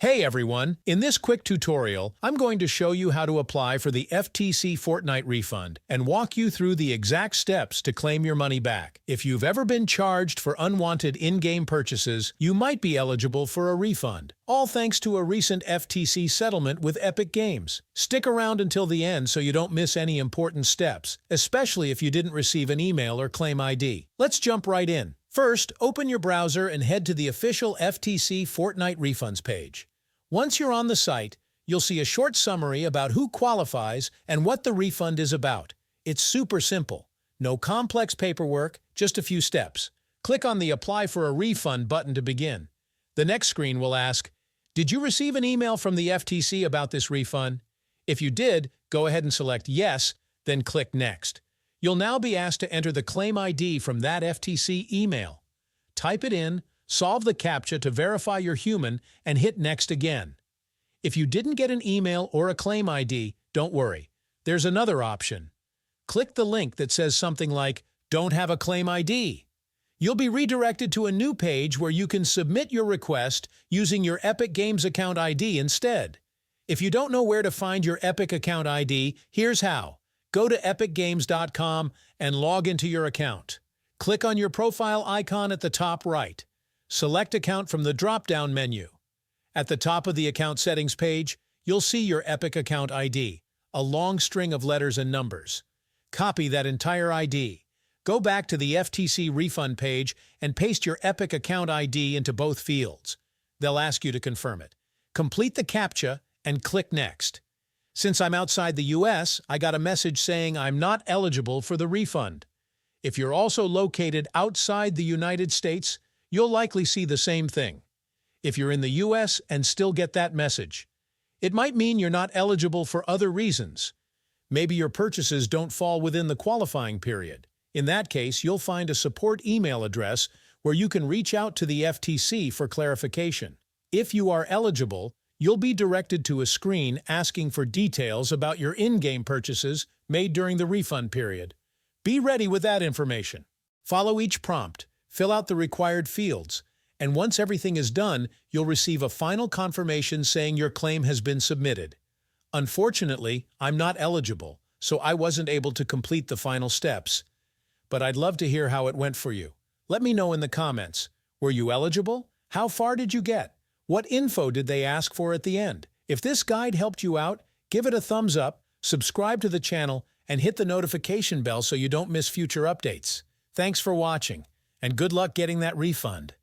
Hey everyone! In this quick tutorial, I'm going to show you how to apply for the FTC Fortnite Refund and walk you through the exact steps to claim your money back. If you've ever been charged for unwanted in-game purchases, you might be eligible for a refund. All thanks to a recent FTC settlement with Epic Games. Stick around until the end so you don't miss any important steps, especially if you didn't receive an email or claim ID. Let's jump right in. First, open your browser and head to the official FTC Fortnite Refunds page. Once you're on the site, you'll see a short summary about who qualifies and what the refund is about. It's super simple. No complex paperwork, just a few steps. Click on the Apply for a Refund button to begin. The next screen will ask, did you receive an email from the FTC about this refund? If you did, go ahead and select Yes, then click Next. You'll now be asked to enter the claim ID from that FTC email. Type it in, solve the CAPTCHA to verify you're human, and hit Next again. If you didn't get an email or a claim ID, don't worry. There's another option. Click the link that says something like, Don't have a claim ID. You'll be redirected to a new page where you can submit your request using your Epic Games account ID instead. If you don't know where to find your Epic account ID, here's how. Go to epicgames.com and log into your account. Click on your profile icon at the top right. Select Account from the drop-down menu. At the top of the Account Settings page, you'll see your Epic account ID, a long string of letters and numbers. Copy that entire ID. Go back to the FTC Refund page and paste your Epic account ID into both fields. They'll ask you to confirm it. Complete the CAPTCHA and click Next. Since I'm outside the US, I got a message saying I'm not eligible for the refund. If you're also located outside the United States, you'll likely see the same thing. If you're in the US and still get that message, it might mean you're not eligible for other reasons. Maybe your purchases don't fall within the qualifying period. In that case, you'll find a support email address where you can reach out to the FTC for clarification. If you are eligible, you'll be directed to a screen asking for details about your in-game purchases made during the refund period. Be ready with that information. Follow each prompt. Fill out the required fields, and once everything is done, you'll receive a final confirmation saying your claim has been submitted. Unfortunately, I'm not eligible, so I wasn't able to complete the final steps. But I'd love to hear how it went for you. Let me know in the comments. Were you eligible? How far did you get? What info did they ask for at the end? If this guide helped you out, give it a thumbs up, subscribe to the channel, and hit the notification bell so you don't miss future updates. Thanks for watching. And good luck getting that refund.